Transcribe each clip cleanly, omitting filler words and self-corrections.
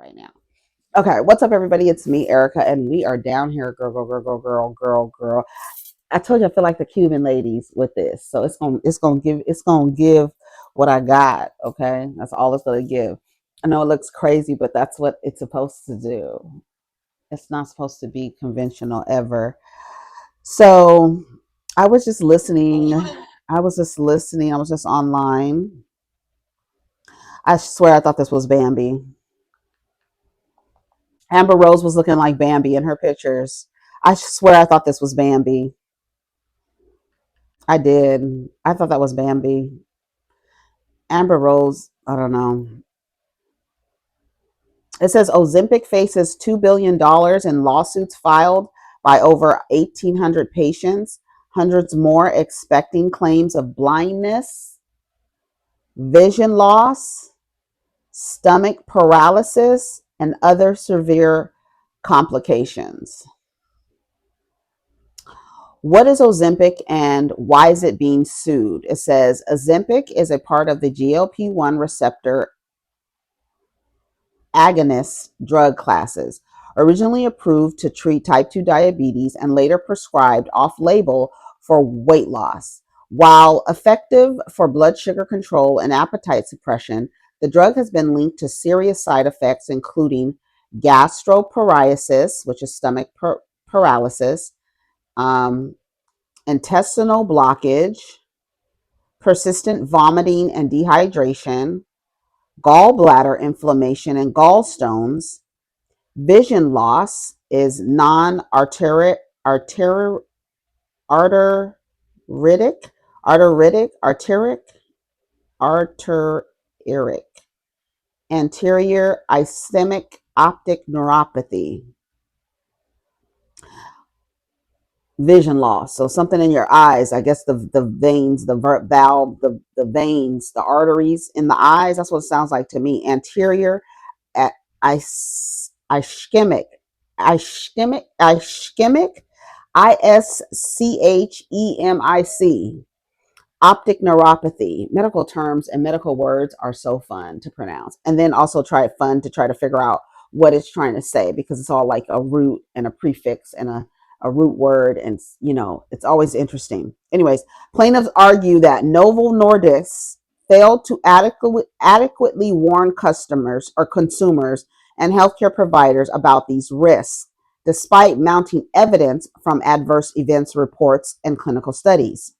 right now. Okay, what's up, everybody? It's me, Erica, and we are down here, girl. I told you I feel like the Cuban ladies with this, so it's gonna give what I got. Okay, that's all it's gonna give. I know it looks crazy, but that's what it's supposed to do. It's not supposed to be conventional ever. So I was just listening. I was just online. I swear I thought this was Bambi. Amber Rose was looking like Bambi in her pictures. I swear I thought this was Bambi. I did. I thought that was Bambi. Amber Rose, I don't know. It says Ozempic faces $2 billion in lawsuits filed by over 1,800 patients, hundreds more expecting claims of blindness, vision loss, stomach paralysis, and other severe complications. What is Ozempic and why is it being sued? It says Ozempic is a part of the GLP-1 receptor agonist drug classes, originally approved to treat type 2 diabetes and later prescribed off-label for weight loss. While effective for blood sugar control and appetite suppression, the drug has been linked to serious side effects including gastroparesis, which is stomach paralysis, um, intestinal blockage, persistent vomiting and dehydration, gallbladder inflammation and gallstones, vision loss is non-arteritic, arteritic, arteritic, anterior ischemic optic neuropathy. Vision loss, so something in your eyes, I guess the veins, the valve, the veins, the arteries in the eyes, that's what it sounds like to me. Anterior at ischemic ischemic ischemic ischemic optic neuropathy. Medical terms and medical words are so fun to pronounce, and then also fun to try to figure out what it's trying to say, because it's all like a root and a prefix and a root word, and it's always interesting. Anyways, plaintiffs argue that Novo Nordisk failed to adequately warn customers or consumers and healthcare providers about these risks, despite mounting evidence from adverse events reports and clinical studies.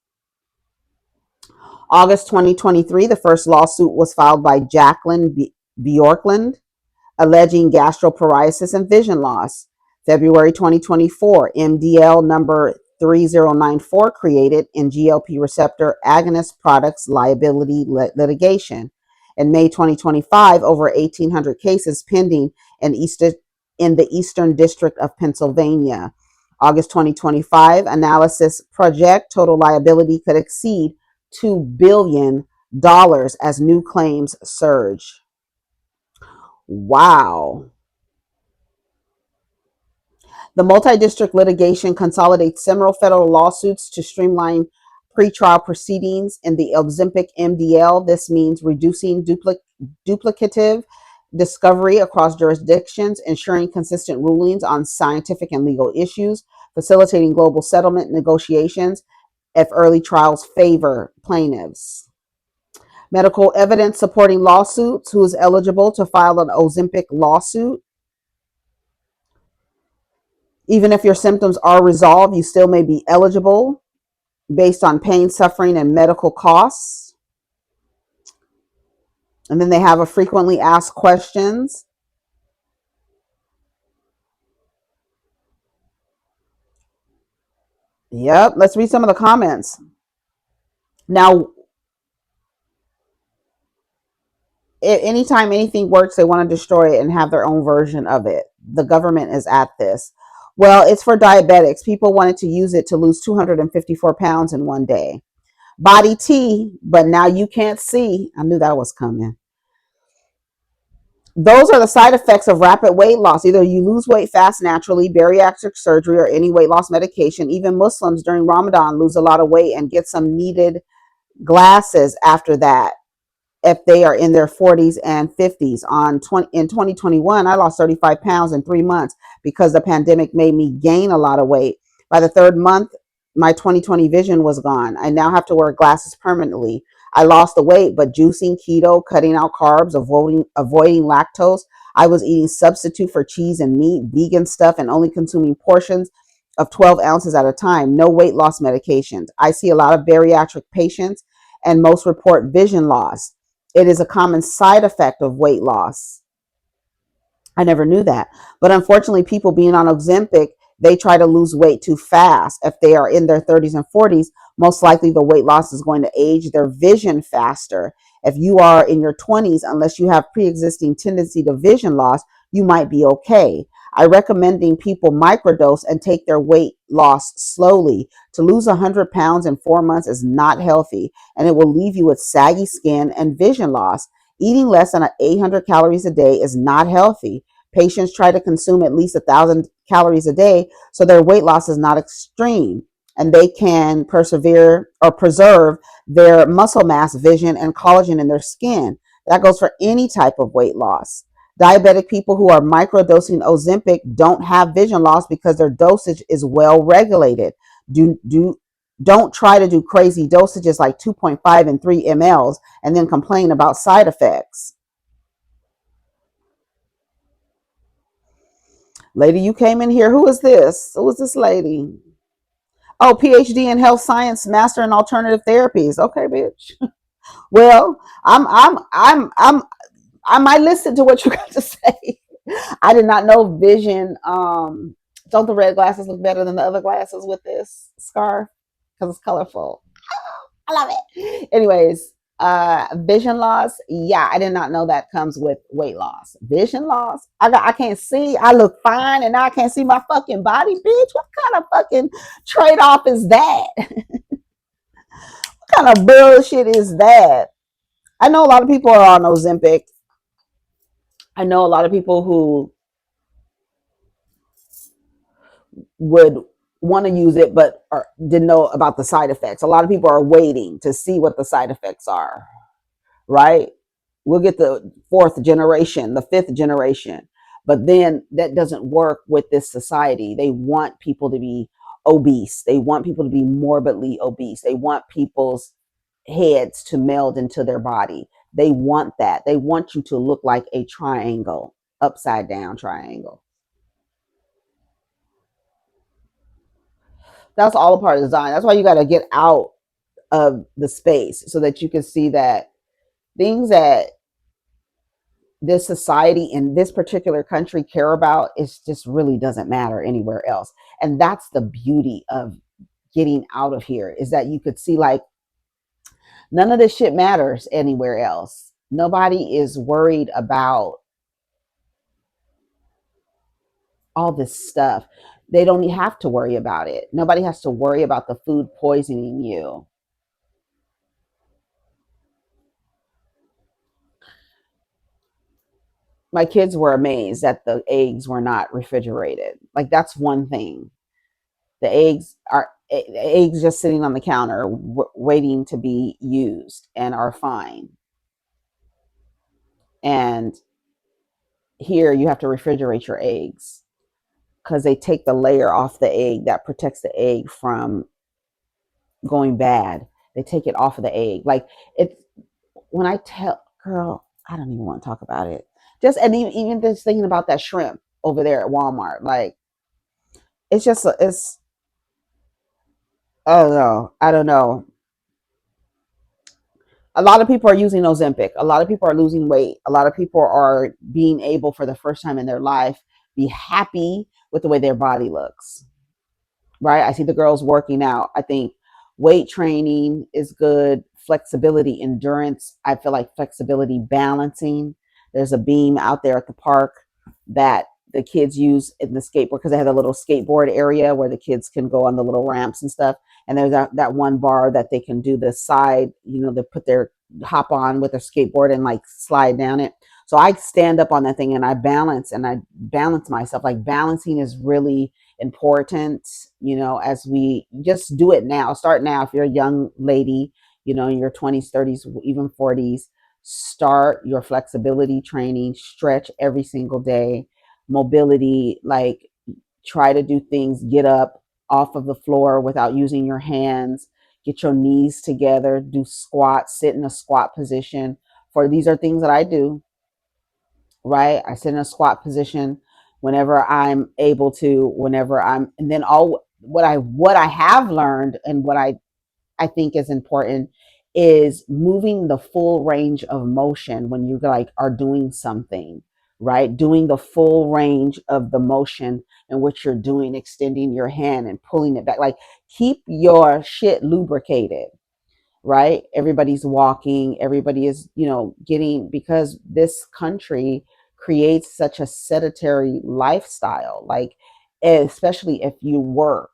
August 2023, the first lawsuit was filed by Jacqueline Bjorklund, alleging gastroparesis and vision loss. February 2024, MDL number 3094 created in GLP receptor agonist products liability litigation. In May 2025, over 1,800 cases pending in the Eastern District of Pennsylvania. August 2025, analysis project total liability could exceed $2 billion as new claims surge. Wow. The multi-district litigation consolidates several federal lawsuits to streamline pretrial proceedings in the Ozempic MDL. This means reducing duplicative discovery across jurisdictions, ensuring consistent rulings on scientific and legal issues, facilitating global settlement negotiations if early trials favor plaintiffs. Medical evidence supporting lawsuits. Who is eligible to file an Ozempic lawsuit? Even if your symptoms are resolved, you still may be eligible based on pain, suffering, and medical costs. And then they have a frequently asked questions. Yep, let's read some of the comments. Now, anytime anything works, they want to destroy it and have their own version of it. The government is at this. Well, it's for diabetics. People wanted to use it to lose 254 pounds in one day. Body T, but now you can't see. I knew that was coming. Those are the side effects of rapid weight loss. Either you lose weight fast naturally, bariatric surgery, or any weight loss medication. Even Muslims during Ramadan lose a lot of weight and get some needed glasses after that. if they are in their 40s and 50s. In 2021, I lost 35 pounds in 3 months because the pandemic made me gain a lot of weight. By the third month, my 2020 vision was gone. I now have to wear glasses permanently. I lost the weight, but juicing, keto, cutting out carbs, avoiding lactose. I was eating substitute for cheese and meat, vegan stuff, and only consuming portions of 12 ounces at a time. No weight loss medications. I see a lot of bariatric patients, and most report vision loss. It is a common side effect of weight loss. I never knew that. But unfortunately, people being on Ozempic, they try to lose weight too fast. If they are in their 30s and 40s, most likely the weight loss is going to age their vision faster. If you are in your 20s, unless you have pre-existing tendency to vision loss, you might be okay. I recommending people microdose and take their weight loss slowly. To lose 100 pounds in 4 months is not healthy, and it will leave you with saggy skin and vision loss. Eating less than 800 calories a day is not healthy. Patients try to consume at least 1,000 calories a day so their weight loss is not extreme, and they can persevere or preserve their muscle mass, vision, and collagen in their skin. That goes for any type of weight loss. Diabetic people who are microdosing Ozempic don't have vision loss because their dosage is well regulated. Don't try to do crazy dosages like 2.5 and 3 mLs and then complain about side effects. Lady, you came in here. Who is this? Who is this lady? Oh, PhD in health science, master in alternative therapies. Okay, bitch. Well, I might listen to what you got to say. I did not know vision. Don't the red glasses look better than the other glasses with this scarf? Because it's colorful. I love it. Anyways, vision loss. Yeah, I did not know that comes with weight loss. Vision loss. I can't see. I look fine, and now I can't see my fucking body, bitch. What kind of fucking trade off is that? What kind of bullshit is that? I know a lot of people are on Ozempic. I know a lot of people who would want to use it, but didn't know about the side effects. A lot of people are waiting to see what the side effects are, right? We'll get the fourth generation, the fifth generation, but then that doesn't work with this society. They want people to be obese. They want people to be morbidly obese. They want people's heads to meld into their body. They want that. They want you to look like a triangle, upside down triangle. That's all a part of design. That's why you got to get out of the space so that you can see that things that this society in this particular country care about, it just really doesn't matter anywhere else. And that's the beauty of getting out of here, is that you could see like none of this shit matters anywhere else. Nobody is worried about all this stuff. They don't have to worry about it. Nobody has to worry about the food poisoning you. My kids were amazed that the eggs were not refrigerated. Like that's one thing. The eggs just sitting on the counter waiting to be used and are fine. And here you have to refrigerate your eggs because they take the layer off the egg that protects the egg from going bad. They take it off of the egg. Like it's when I tell girl, I don't even want to talk about it. Just and even just thinking about that shrimp over there at Walmart, like it's just it's I don't know. I don't know. A lot of people are using Ozempic. A lot of people are losing weight. A lot of people are being able for the first time in their life be happy with the way their body looks. Right? I see the girls working out. I think weight training is good. Flexibility, endurance. I feel like flexibility, balancing. There's a beam out there at the park that the kids use in the skateboard because they have a little skateboard area where the kids can go on the little ramps and stuff. And there's that one bar that they can do the side, they put their hop on with their skateboard and like slide down it. So I stand up on that thing and I balance myself. Like balancing is really important, as we just do it now. Start now if you're a young lady, in your 20s, 30s, even 40s. start your flexibility training, stretch every single day, mobility, like try to do things, get up off of the floor without using your hands, get your knees together, do squats, sit in a squat position. For these are things that I do, right? I sit in a squat position whenever I'm able to, whenever I'm, and then all what I have learned and what I think is important is moving the full range of motion when you like are doing something, right? Doing the full range of the motion in which you're doing, extending your hand and pulling it back. Like keep your shit lubricated, right? Everybody's walking, everybody is, getting, because this country creates such a sedentary lifestyle. Like, especially if you work,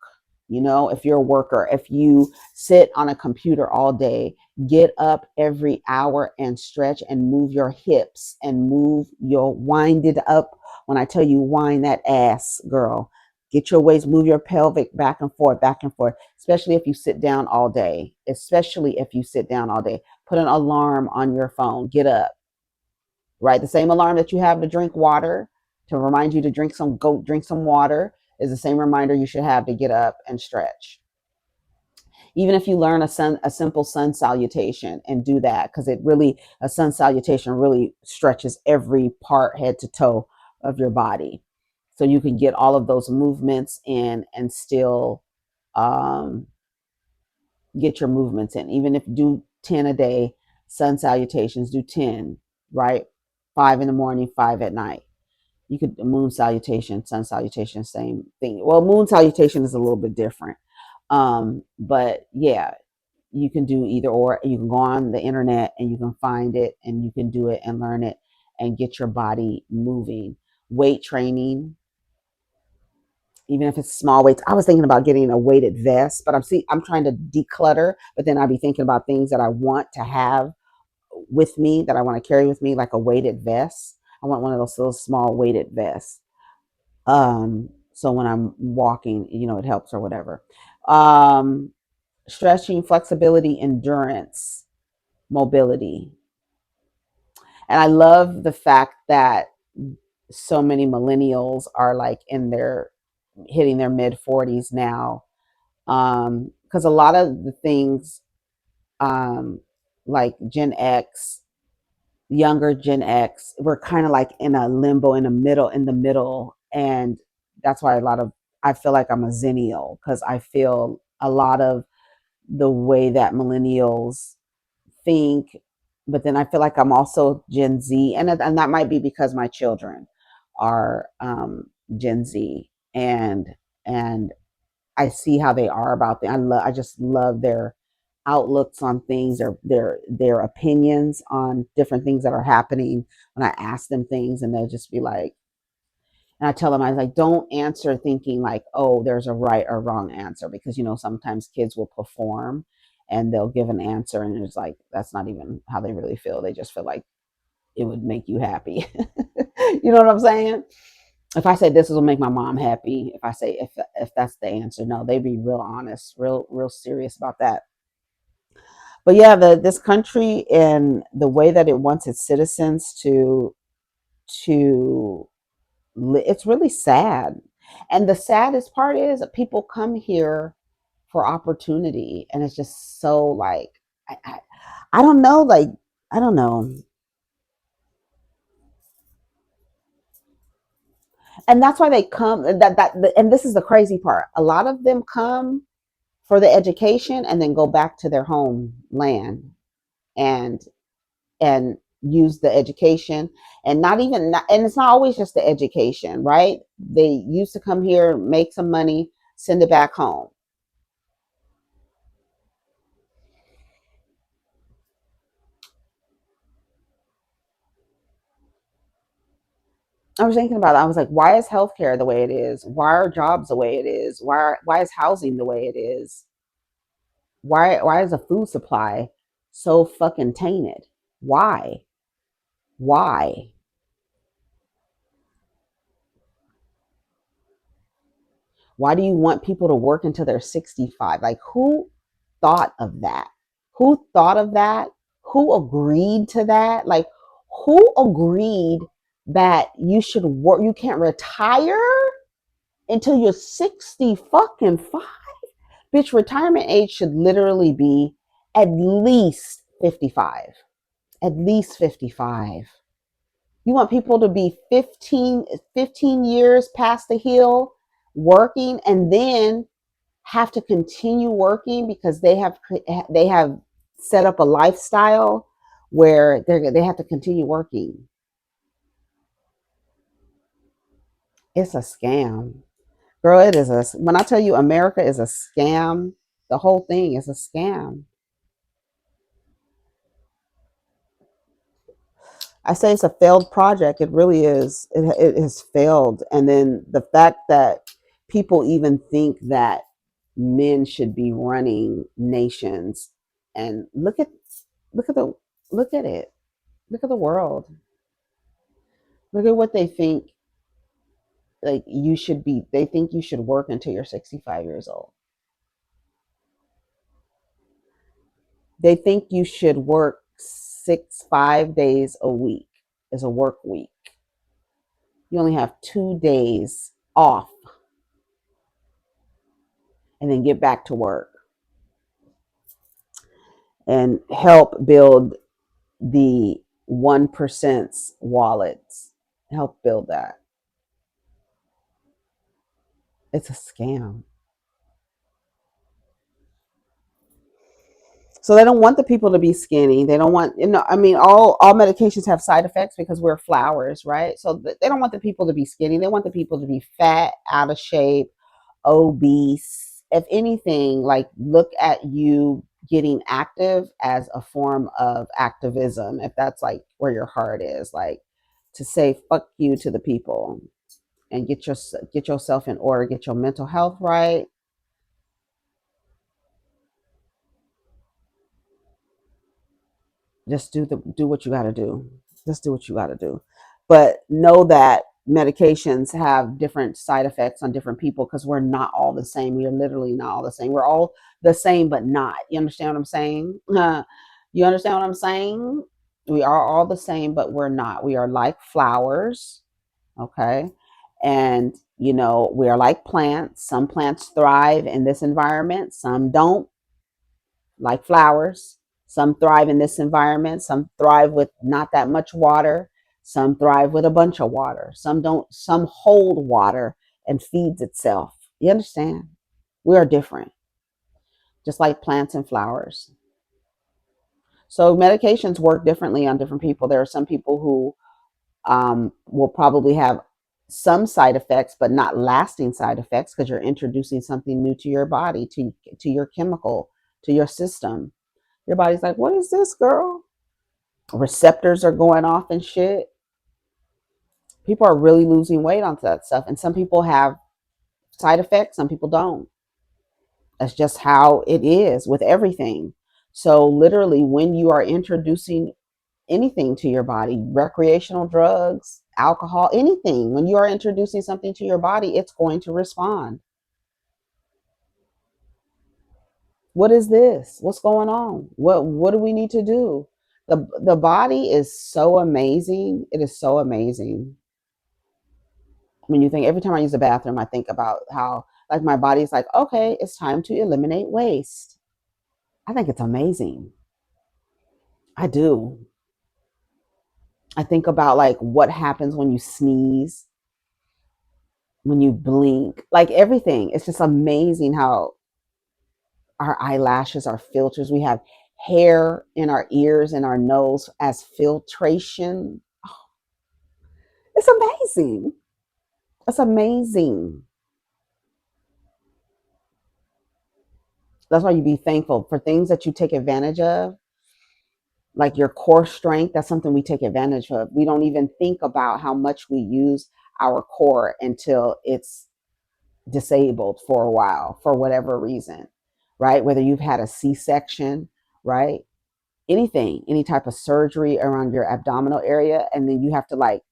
if you're a worker, if you sit on a computer all day, get up every hour and stretch and move your hips and move your wind it up. When I tell you wind that ass, girl, get your waist, move your pelvic back and forth, especially if you sit down all day, put an alarm on your phone, get up, right? The same alarm that you have to drink water, to remind you to go drink some water, is the same reminder you should have to get up and stretch. Even if you learn a simple sun salutation and do that, because a sun salutation really stretches every part, head to toe, of your body. So you can get all of those movements in and still um, get your movements in. Even if you do 10 a day, sun salutations, do 10, right? 5 in the morning, 5 at night. You could moon salutation, sun salutation, same thing. Well, moon salutation is a little bit different. But yeah, you can do either or. You can go on the internet and you can find it and you can do it and learn it and get your body moving. Weight training, even if it's small weights. I was thinking about getting a weighted vest, but I'm trying to declutter, but then I'll be thinking about things that I want to have with me, that I want to carry with me, like a weighted vest. I want one of those little small weighted vests. So when I'm walking, it helps or whatever. Um, Stretching, flexibility, endurance, mobility. And I love the fact that so many millennials are like hitting their mid 40s now, because a lot of the things, um, like Gen X, younger Gen X, we're kind of like in a limbo, in the middle, and that's why I feel like I'm a zennial, because I feel a lot of the way that millennials think, but then I feel like I'm also Gen Z, and that might be because my children are Gen Z, and I see how they are about things. I just love their outlooks on things, their opinions on different things that are happening. When I ask them things, and they'll just be like, and I tell them, I was like, don't answer thinking like, oh, there's a right or wrong answer, because sometimes kids will perform and they'll give an answer and it's like that's not even how they really feel. They just feel like it would make you happy. You know what I'm saying? If I say this will make my mom happy, if I say if that's the answer, no, they be real honest, real serious about that. But yeah, this country and the way that it wants its citizens to it's really sad. And the saddest part is that people come here for opportunity, and it's just so like I don't know, like I don't know. And that's why they come, and this is the crazy part. A lot of them come for the education and then go back to their homeland and and use the education, and and it's not always just the education, right? They used to come here, make some money, send it back home. I was thinking about it. I was like, why is healthcare the way it is? Why are jobs the way it is? Why is housing the way it is? Why is the food supply so fucking tainted? Why? Why? Why do you want people to work until they're 65? Like, who thought of that? Who thought of that? Who agreed to that? Like, who agreed that you should work? You can't retire until you're 60 fucking five. Bitch, retirement age should literally be at least 55. At least 55. You want people to be 15 years past the hill working and then have to continue working because they have set up a lifestyle where they have to continue working. It's a scam. Girl, it is when I tell you America is a scam, the whole thing is a scam. I say it's a failed project. It really is. It has failed. And then the fact that people even think that men should be running nations, and look at the look at it. Look at the world. Look at what they think. Like you should be. They think you should work until you're 65 years old. They think you should work 5 days a week as a work week. You only have 2 days off and then get back to work and help build the 1%'s wallets. Help build that. It's a scam. So they don't want the people to be skinny. They don't want, I mean, all medications have side effects because we're flowers, right? So they don't want the people to be skinny. They want the people to be fat, out of shape, obese. If anything, like look at you getting active as a form of activism, if that's like where your heart is, like to say fuck you to the people and get yourself in order, get your mental health right. Just do what you got to do. Just do what you got to do. But know that medications have different side effects on different people because we're not all the same. We are literally not all the same. We're all the same, but not. You understand what I'm saying? You understand what I'm saying? We are all the same, but we're not. We are like flowers, okay? And, we are like plants. Some plants thrive in this environment, some don't, like flowers. Some thrive in this environment. Some thrive with not that much water. Some thrive with a bunch of water. Some don't. Some hold water and feeds itself. You understand? We are different, just like plants and flowers. So medications work differently on different people. There are some people who will probably have some side effects, but not lasting side effects because you're introducing something new to your body, to your chemical, to your system. Your body's like, what is this, girl? Receptors are going off and shit. People are really losing weight onto that stuff. And some people have side effects, some people don't. That's just how it is with everything. So, literally, when you are introducing anything to your body, recreational drugs, alcohol, anything, when you are introducing something to your body, it's going to respond. What is this? What's going on? What do we need to do? The body is so amazing. It is so amazing. When you think, every time I use the bathroom, I think about how like my body's like, okay, it's time to eliminate waste. I think it's amazing. I do. I think about like what happens when you sneeze, when you blink, like everything. It's just amazing how our eyelashes are filters. We have hair in our ears and our nose as filtration. It's amazing. It's amazing. That's why you be thankful for things that you take advantage of, like your core strength. That's something we take advantage of. We don't even think about how much we use our core until it's disabled for a while, for whatever reason, right? Whether you've had a C-section, right? Anything, any type of surgery around your abdominal area, and then you have to like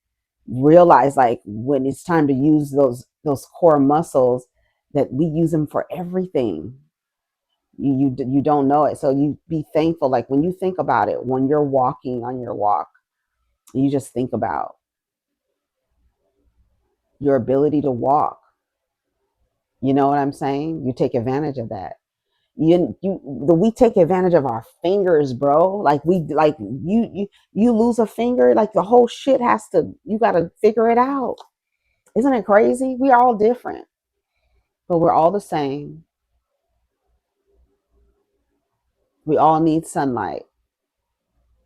realize like when it's time to use those core muscles, that we use them for everything. You don't know it. So you be thankful. Like when you think about it, when you're walking on your walk, you just think about your ability to walk. You know what I'm saying? You take advantage of that. We take advantage of our fingers, bro. Like you lose a finger, like the whole shit has to, you got to figure it out. Isn't it crazy? We are all different, but we're all the same. We all need sunlight.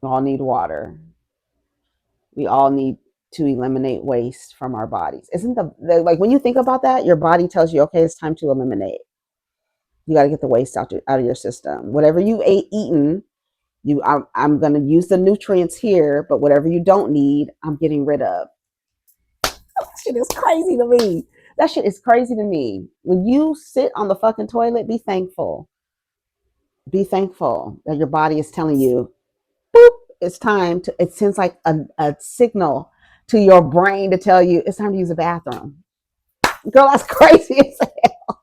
We all need water. We all need to eliminate waste from our bodies. Isn't the like when you think about that, your body tells you, okay, it's time to eliminate. You got to get the waste out of your system. Whatever you eaten, I'm going to use the nutrients here, but whatever you don't need, I'm getting rid of. That shit is crazy to me. That shit is crazy to me. When you sit on the fucking toilet, be thankful. Be thankful that your body is telling you, boop, it's time to, it sends like a signal to your brain to tell you it's time to use the bathroom. Girl, that's crazy as hell.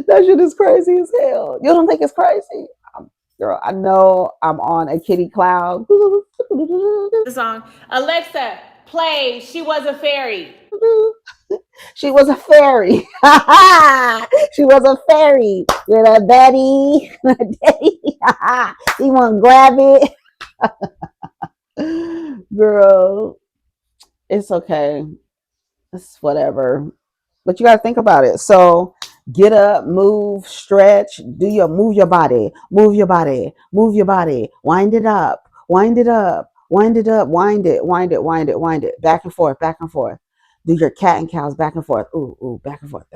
That shit is crazy as hell. You don't think it's crazy? Girl, I know I'm on a kitty cloud. The song. Alexa, play She Was a Fairy. She was a fairy. She was a fairy with a daddy. Daddy. He want to grab it. Girl, it's okay. It's whatever. But you got to think about it. So get up, move, stretch, move your body, move your body, move your body, wind it up, wind it up, wind it up, wind it, wind it, wind it, wind it, back and forth, back and forth. Do your cat and cows back and forth. Ooh, ooh, back and forth,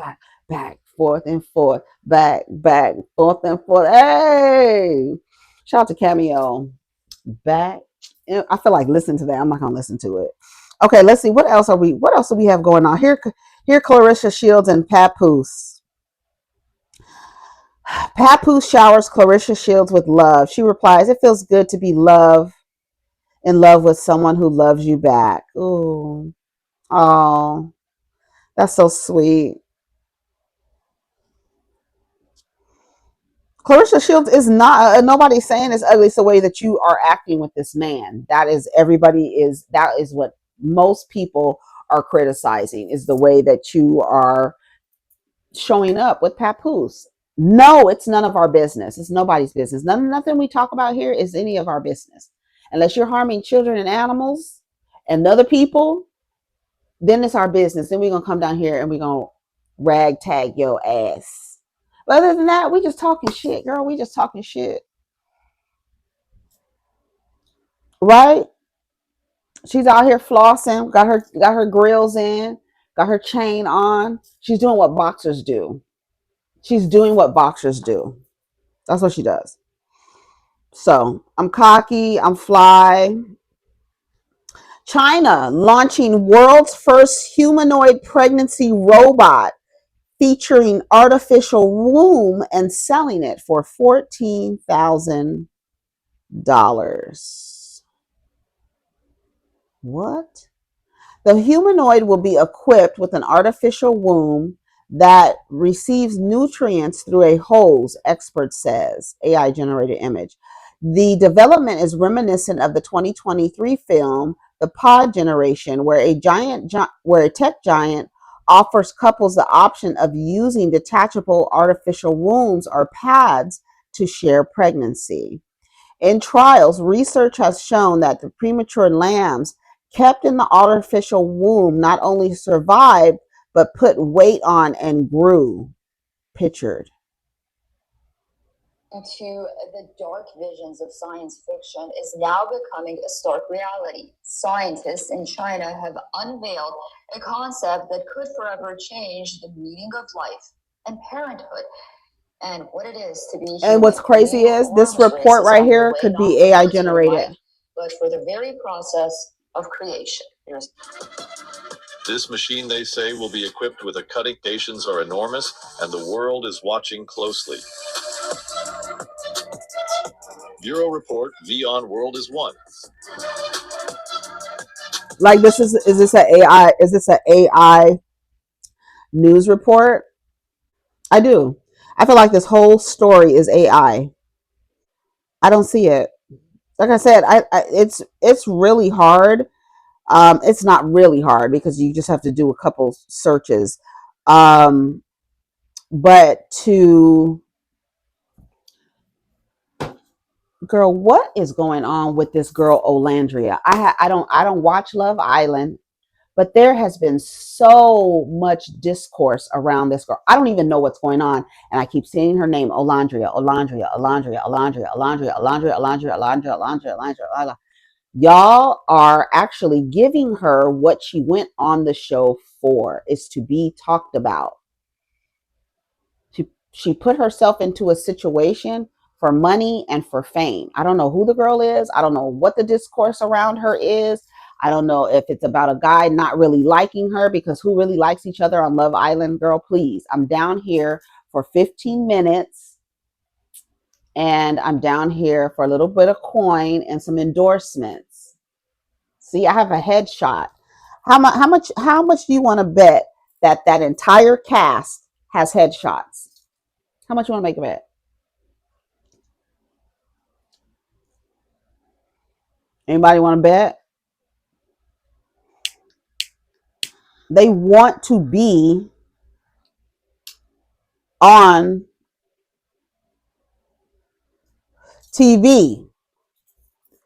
back, forth and forth, back, forth and forth. Hey, shout out to Cameo. Back. I feel like listening to that. I'm not gonna listen to it. Okay, let's see. What else do we have going on? Here Clarissa Shields and Papoose. Papoose showers Clarissa Shields with love. She replies, "It feels good to be in love with someone who loves you back." Ooh. Oh, that's so sweet. Clarissa Shields is not, nobody's saying it's ugly. It's the way that you are acting with this man. That is what most people are criticizing, is the way that you are showing up with Papoose. No, it's none of our business. It's nobody's business. Nothing we talk about here is any of our business. Unless you're harming children and animals and other people, then it's our business. Then we're gonna come down here and we're gonna ragtag your ass. But other than that, we just talking shit, girl. We just talking shit. Right? She's out here flossing, got her grills in, got her chain on. She's doing what boxers do. She's doing what boxers do. That's what she does. So I'm cocky, I'm fly. China launching world's first humanoid pregnancy robot featuring artificial womb and selling it for $14,000. What? The humanoid will be equipped with an artificial womb that receives nutrients through a hose, expert says, AI generated image. The development is reminiscent of the 2023 film The Pod Generation, where a tech giant offers couples the option of using detachable artificial wombs or pads to share pregnancy. In trials, research has shown that the premature lambs kept in the artificial womb not only survived, but put weight on and grew. Pictured. Into the dark visions of science fiction is now becoming a stark reality. Scientists in China have unveiled a concept that could forever change the meaning of life and parenthood and what it is to be human. And what's crazy is this report right here could be AI generated. But for the very process of creation. This machine, they say, will be equipped with a cutting. Expectations are enormous, and the world is watching closely. Bureau report: VON World is one. Like is this an AI? Is this an AI news report? I do. I feel like this whole story is AI. I don't see it. Like I said, it's really hard. It's not really hard because you just have to do a couple searches. Um, but to girl, what is going on with this girl Olandria? I don't watch Love Island, but there has been so much discourse around this girl. I don't even know what's going on, and I keep seeing her name: Olandria, Olandria, Olandria, Olandria, Olandria, Olandria, Olandria, Olandria, Olandria, Olandria. Y'all are actually giving her what she went on the show for, is to be talked about. She put herself into a situation for money and for fame. I don't know who the girl is. I don't know what the discourse around her is. I don't know if it's about a guy not really liking her, because who really likes each other on Love Island? Girl, please. I'm down here for 15 minutes and I'm down here for a little bit of coin and some endorsements. See, I have a headshot. How much do you want to bet that that entire cast has headshots? How much you want to make a bet? Anybody want to bet? They want to be on TV.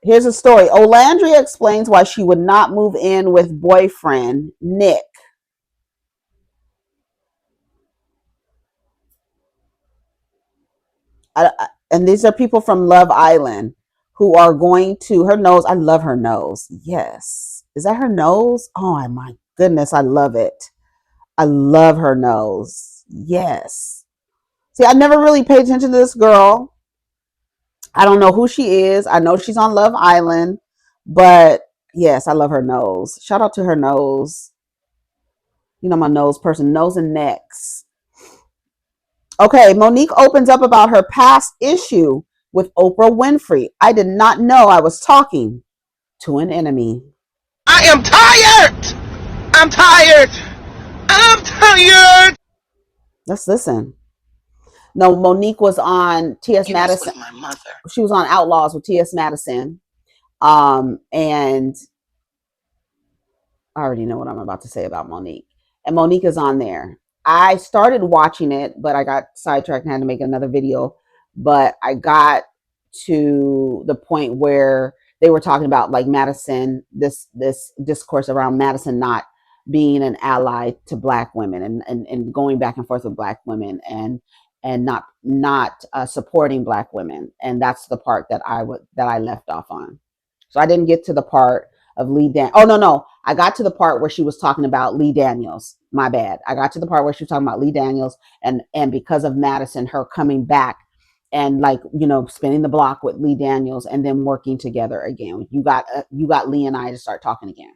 Here's a story. Olandria explains why she would not move in with boyfriend Nick. And these are people from Love Island who are going to her nose. I love her nose. Yes. Is that her nose? Oh my goodness. I love it. I love her nose. Yes. See, I never really paid attention to this girl. I don't know who she is. I know she's on Love Island, but yes, I love her nose. Shout out to her nose. You know, my nose person, nose and necks. Okay, Monique opens up about her past issue with Oprah Winfrey. I did not know I was talking to an enemy. I am tired. I'm tired. I'm tired. Let's listen. No, Monique was on T.S. Madison. With my mother. She was on Outlaws with T.S. Madison. And I already know what I'm about to say about Monique. And Monique is on there. I started watching it, but I got sidetracked and had to make another video. But I got to the point where they were talking about like Madison, this discourse around Madison not being an ally to Black women and going back and forth with Black women and not supporting Black women. And that's the part that I left off on. So I didn't get to the part of Lee Dan. Oh no, I got to the part where she was talking about Lee Daniels. My bad. I got to the part where she was talking about Lee Daniels and because of Madison, her coming back and like, you know, spinning the block with Lee Daniels and then working together again. You got Lee and I to start talking again.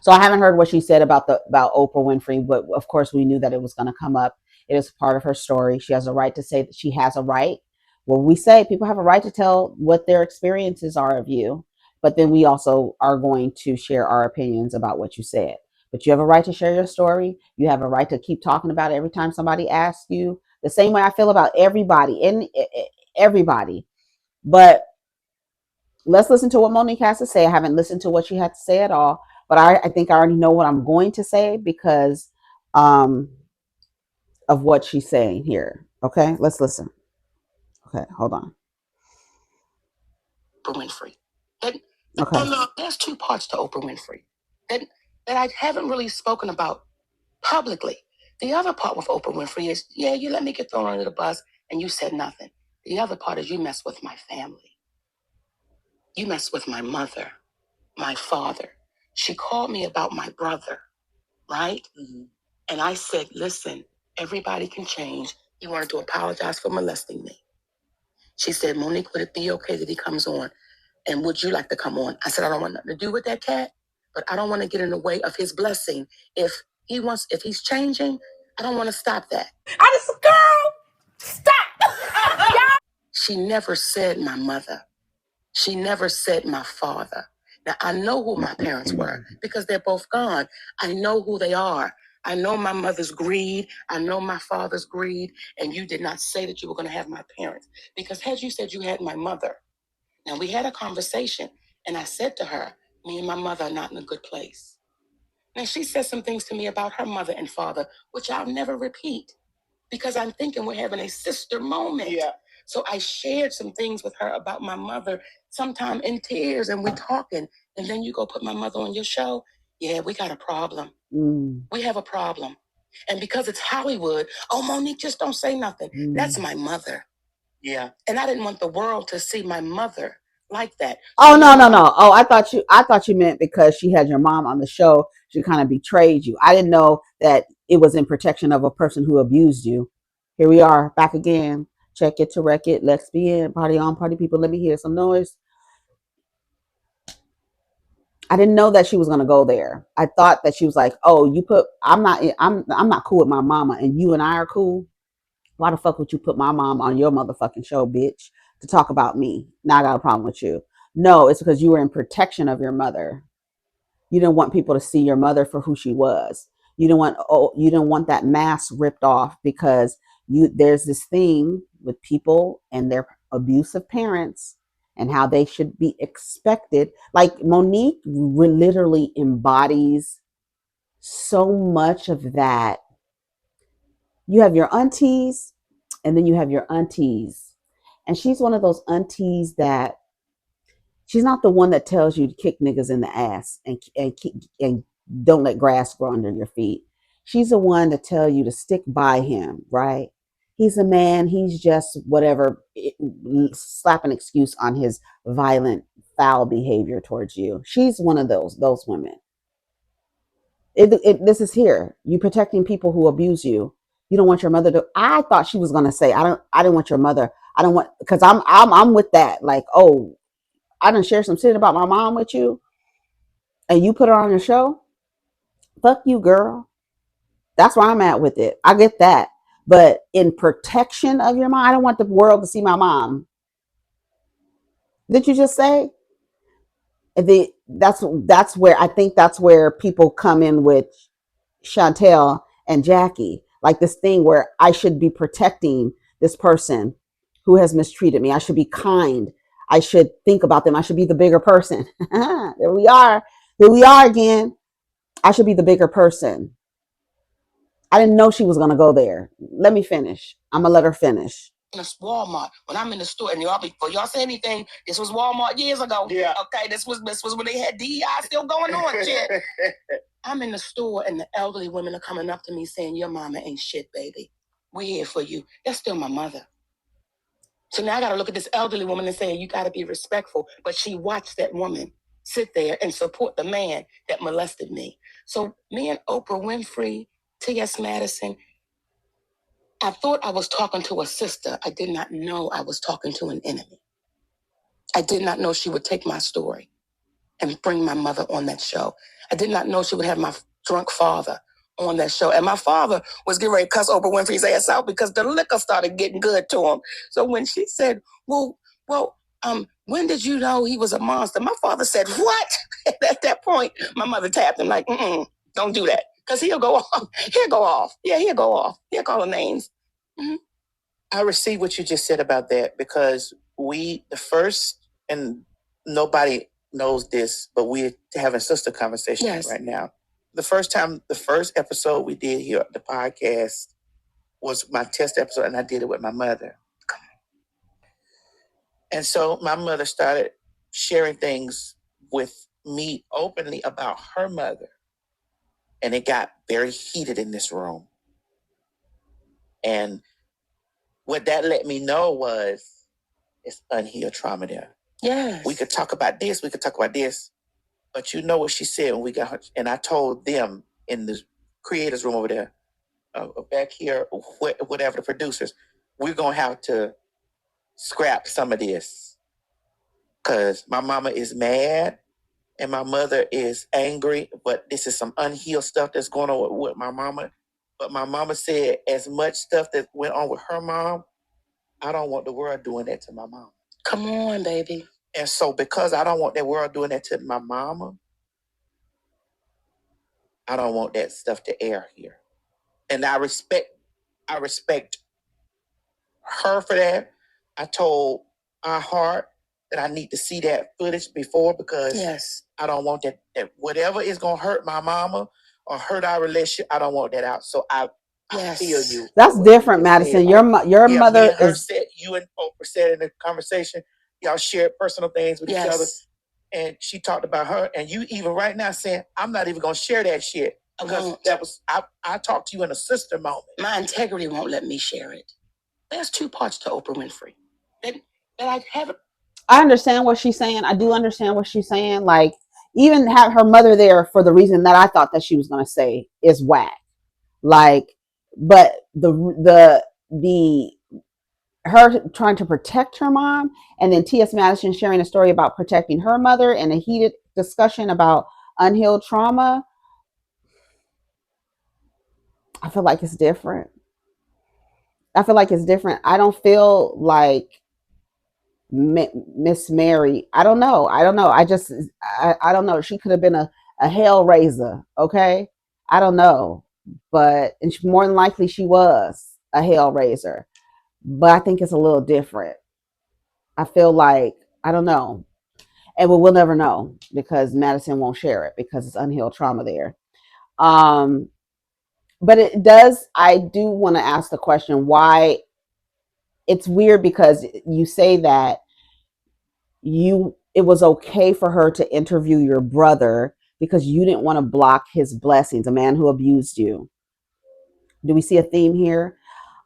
So I haven't heard what she said about Oprah Winfrey, but of course we knew that it was going to come up. It is part of her story. She has a right to say that she has a right. Well, we say people have a right to tell what their experiences are of you, but then we also are going to share our opinions about what you said. But you have a right to share your story. You have a right to keep talking about it every time somebody asks you. The same way I feel about everybody and everybody. But let's listen to what Monique has to say. I haven't listened to what she had to say at all, but I think I already know what I'm going to say because of what she's saying here. Okay, let's listen. Okay, hold on. Oprah Winfrey. Okay. There's two parts to Oprah Winfrey that I haven't really spoken about publicly. The other part with Oprah Winfrey is, yeah, you let me get thrown under the bus and you said nothing. The other part is you mess with my family. You mess with my mother, my father. She called me about my brother, right? Mm-hmm. And I said, listen, everybody can change. He wanted to apologize for molesting me. She said, Monique, would it be okay that he comes on? And would you like to come on? I said, I don't want nothing to do with that cat, but I don't want to get in the way of his blessing. If he's changing, I don't want to stop that. I just, girl, stop. She never said my mother. She never said my father. Now, I know who my parents were because they're both gone. I know who they are. I know my mother's greed. I know my father's greed. And you did not say that you were going to have my parents. Because had you said you had my mother, now we had a conversation, and I said to her, me and my mother are not in a good place. Now she said some things to me about her mother and father, which I'll never repeat, because I'm thinking we're having a sister moment. Yeah. So I shared some things with her about my mother, sometime in tears, and we're talking. And then you go put my mother on your show. Yeah, we got a problem. We have a problem. And because it's Hollywood, oh, Monique, just don't say nothing. That's my mother. Yeah. And I didn't want the world to see my mother like that. Oh, no. Oh, I thought you meant because she had your mom on the show, she kind of betrayed you. I didn't know that it was in protection of a person who abused you. Here we are back again. Check it to wreck it. Let's be in. Party on, party people. Let me hear some noise. I didn't know that she was gonna go there. I thought that she was like, "Oh, I'm not cool with my mama, and you and I are cool. Why the fuck would you put my mom on your motherfucking show, bitch, to talk about me? Now I got a problem with you." No, it's because you were in protection of your mother. You didn't want people to see your mother for who she was. You didn't want that mask ripped off because there's this thing with people and their abusive parents and how they should be expected. Like Monique literally embodies so much of that. You have your aunties and then you have your aunties. And she's one of those aunties that she's not the one that tells you to kick niggas in the ass and don't let grass grow under your feet. She's the one to tell you to stick by him, right? He's a man. He's just whatever, slap an excuse on his violent, foul behavior towards you. She's one of those women. This is here. You protecting people who abuse you. You don't want your mother to. I thought she was gonna say, I didn't want your mother. I don't want, because I'm with that. Like, oh, I done share some shit about my mom with you and you put her on your show. Fuck you, girl. That's where I'm at with it. I get that. But in protection of your mom, I don't want the world to see my mom. Did you just say? That's where I think that's where people come in with Chantel and Jackie. Like this thing where I should be protecting this person who has mistreated me. I should be kind. I should think about them. I should be the bigger person. There we are. Here we are again. I should be the bigger person. I didn't know she was going to go there. Let me finish. I'm going to let her finish. It's Walmart. When I'm in the store, and before y'all say anything, this was Walmart years ago. Yeah. Okay, this was when they had DEI still going on. Shit. I'm in the store, and the elderly women are coming up to me saying, "Your mama ain't shit, baby. We're here for you." That's still my mother. So now I got to look at this elderly woman and say, "You got to be respectful." But she watched that woman sit there and support the man that molested me. So me and Oprah Winfrey, T.S. Madison, I thought I was talking to a sister. I did not know I was talking to an enemy. I did not know she would take my story and bring my mother on that show. I did not know she would have my drunk father on that show. And my father was getting ready to cuss Oprah Winfrey's ass out because the liquor started getting good to him. So when she said, well, when did you know he was a monster? My father said, what? At that point, my mother tapped him like, don't do that. Because he'll go off. He'll go off. Yeah, he'll go off. He'll call her names. Mm-hmm. I received what you just said about that because and nobody knows this, but we're having sister conversation right now. The first episode we did here, the podcast, was my test episode, and I did it with my mother. And so my mother started sharing things with me openly about her mother. And it got very heated in this room. And what that let me know was it's unhealed trauma there. Yes. We could talk about this, but you know what she said when we got her, and I told them in the creators room over there, back here, whatever, the producers, we're going to have to scrap some of this because my mama is mad and my mother is angry, but this is some unhealed stuff that's going on with my mama. But my mama said as much stuff that went on with her mom, I don't want the world doing that to my mom. Come on, baby. And so because I don't want the world doing that to my mama, I don't want that stuff to air here. And I respect her for that. I told my heart that I need to see that footage before, because Yes. I don't want that whatever is gonna hurt my mama or hurt our relationship, I don't want that out. So I feel you. That's different, Madison. Your mother me and her is. said, you and Oprah said in the conversation, y'all shared personal things with each other. And she talked about her, and you even right now saying, I'm not even gonna share that shit. Because that was I talked to you in a sister moment. My integrity won't let me share it. There's two parts to Oprah Winfrey. That I haven't. I understand what she's saying. I do understand what she's saying. Like, even have her mother there for the reason that I thought that she was gonna say is whack. Like, but the her trying to protect her mom, and then T.S. Madison sharing a story about protecting her mother and a heated discussion about unhealed trauma. I feel like it's different. I don't feel like Miss Mary. I don't know. I don't know. She could have been a hell raiser. Okay. I don't know. But and more than likely she was a hell raiser. But I think it's a little different. I feel like, I don't know. And we'll never know because Madison won't share it because it's unhealed trauma there. But I do want to ask the question why. It's weird because you say that it was okay for her to interview your brother because you didn't want to block his blessings, a man who abused you. Do we see a theme here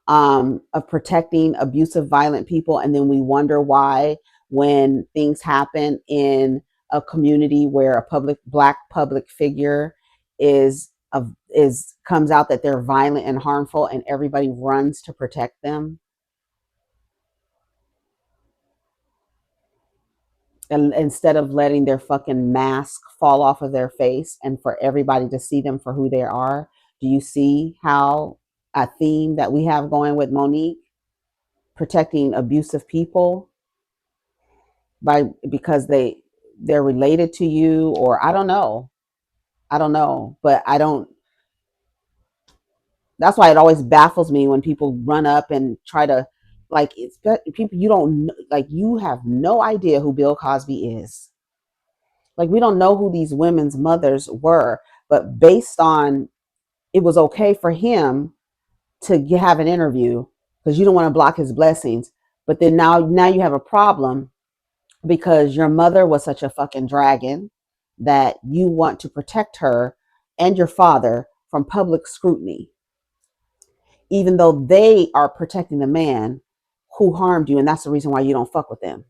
of protecting abusive, violent people? And then we wonder why, when things happen in a community where a black public figure comes out that they're violent and harmful, and everybody runs to protect them. And instead of letting their fucking mask fall off of their face and for everybody to see them for who they are. Do you see how a theme that we have going with Monique, protecting abusive people because they're related to you, or I don't know, but I don't. That's why it always baffles me when people run up and try to, like, it's people you don't like. You have no idea who Bill Cosby is. Like, we don't know who these women's mothers were, but based on, it was okay for him to have an interview because you don't want to block his blessings. But then now you have a problem because your mother was such a fucking dragon that you want to protect her and your father from public scrutiny, even though they are protecting the man who harmed you. And that's the reason why you don't fuck with them.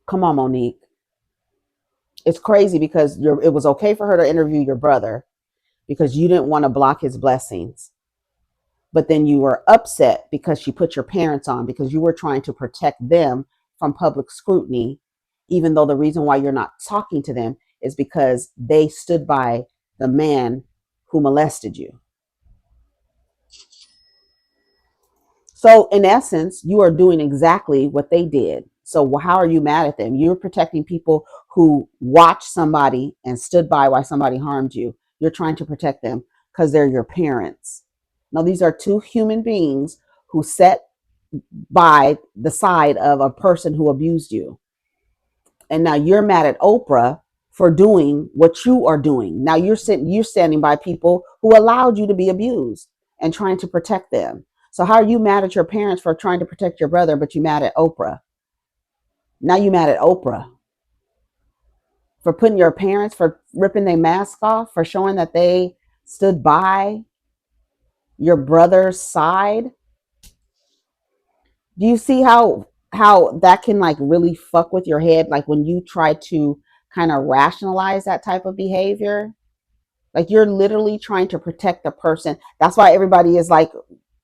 Come on, Monique. It's crazy because it was okay for her to interview your brother because you didn't want to block his blessings. But then you were upset because she put your parents on because you were trying to protect them from public scrutiny, even though the reason why you're not talking to them is because they stood by the man who molested you. So in essence, you are doing exactly what they did. So how are you mad at them? You're protecting people who watched somebody and stood by while somebody harmed you. You're trying to protect them because they're your parents. Now, these are two human beings who sat by the side of a person who abused you. And now you're mad at Oprah for doing what you are doing. Now you're standing by people who allowed you to be abused and trying to protect them. So how are you mad at your parents for trying to protect your brother, but you mad at Oprah? Now you mad at Oprah for putting your parents, for ripping their mask off, for showing that they stood by your brother's side. Do you see how that can like really fuck with your head? Like when you try to kind of rationalize that type of behavior, like you're literally trying to protect the person. That's why everybody is like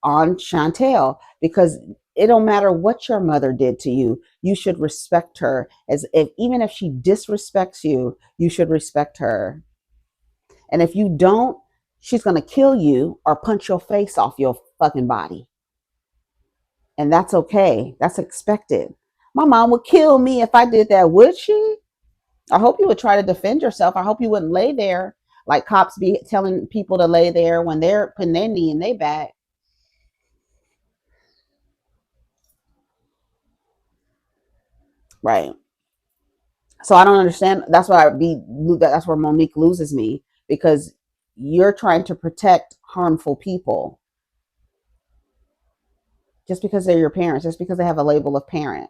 on Chantel, because it don't matter what your mother did to you. You should respect her, even if she disrespects you, you should respect her. And if you don't, she's going to kill you or punch your face off your fucking body. And that's okay. That's expected. My mom would kill me if I did that. Would she? I hope you would try to defend yourself. I hope you wouldn't lay there like cops be telling people to lay there when they're putting their knee in their back. Right. So I don't understand. That's where Monique loses me, because you're trying to protect harmful people just because they're your parents, just because they have a label of parent.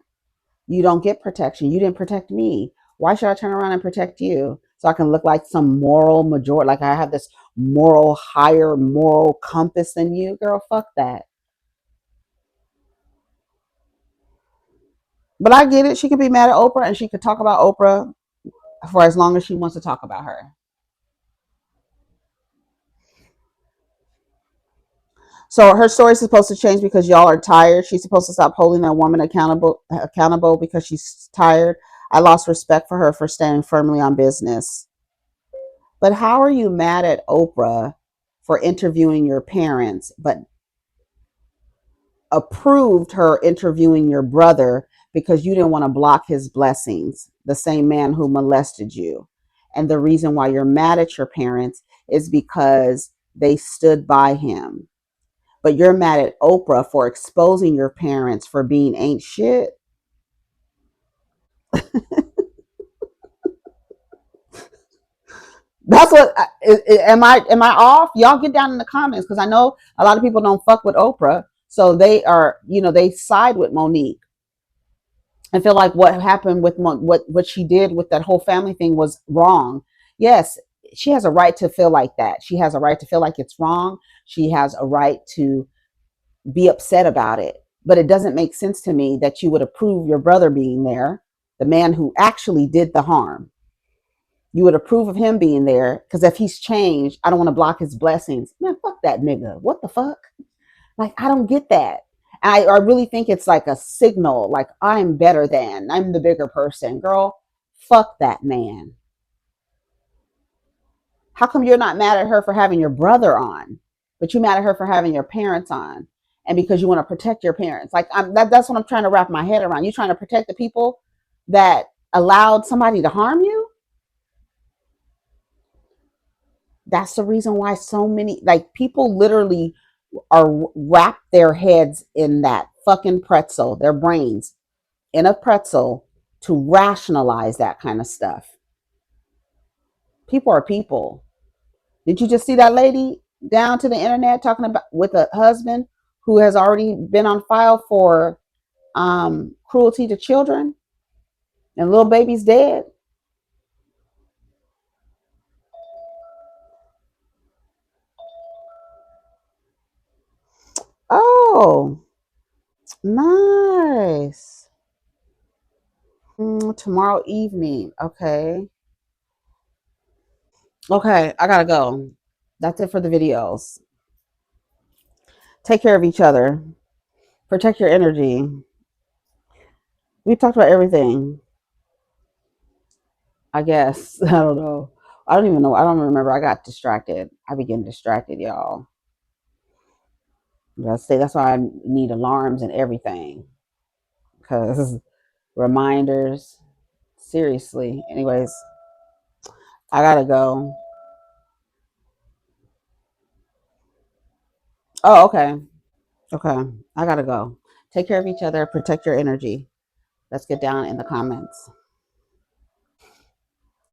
You don't get protection. You didn't protect me. Why should I turn around and protect you? So I can look like some moral majority, like I have this higher moral compass than you? Girl, fuck that. But I get it. She could be mad at Oprah and she could talk about Oprah for as long as she wants to talk about her. So her story is supposed to change because y'all are tired. She's supposed to stop holding that woman accountable because she's tired. I lost respect for her for standing firmly on business. But how are you mad at Oprah for interviewing your parents, but approved her interviewing your brother because you didn't want to block his blessings, the same man who molested you? And the reason why you're mad at your parents is because they stood by him. But you're mad at Oprah for exposing your parents for being ain't shit. That's what. Am I off? Y'all get down in the comments, because I know a lot of people don't fuck with Oprah, so they are, they side with Monique and feel like what happened with what she did with that whole family thing was wrong. Yes, she has a right to feel like that. She has a right to feel like it's wrong. She has a right to be upset about it. But it doesn't make sense to me that you would approve your brother being there, the man who actually did the harm. You would approve of him being there because if he's changed, I don't want to block his blessings. Man, fuck that nigga. What the fuck? Like, I don't get that. I really think it's like a signal, like I'm better than, I'm the bigger person. Girl, fuck that man. How come you're not mad at her for having your brother on, but you mad at her for having your parents on? And because you want to protect your parents. Like, that's what I'm trying to wrap my head around. You trying to protect the people that allowed somebody to harm you? That's the reason why so many, like, people literally are wrap their heads in that fucking pretzel, their brains in a pretzel, to rationalize that kind of stuff. People are people. Did you just see that lady down to the internet talking about with a husband who has already been on file for cruelty to children, and little baby's dead? Oh, nice. Tomorrow evening. Okay. Okay, I gotta go. That's it for the videos. Take care of each other. Protect your energy. We talked about everything, I guess. I don't know. I don't even know. I don't remember. I got distracted. I be getting distracted, y'all. That's why I need alarms and everything. Because reminders. Seriously. Anyways, I gotta go. Oh, okay. Okay. I gotta go. Take care of each other. Protect your energy. Let's get down in the comments.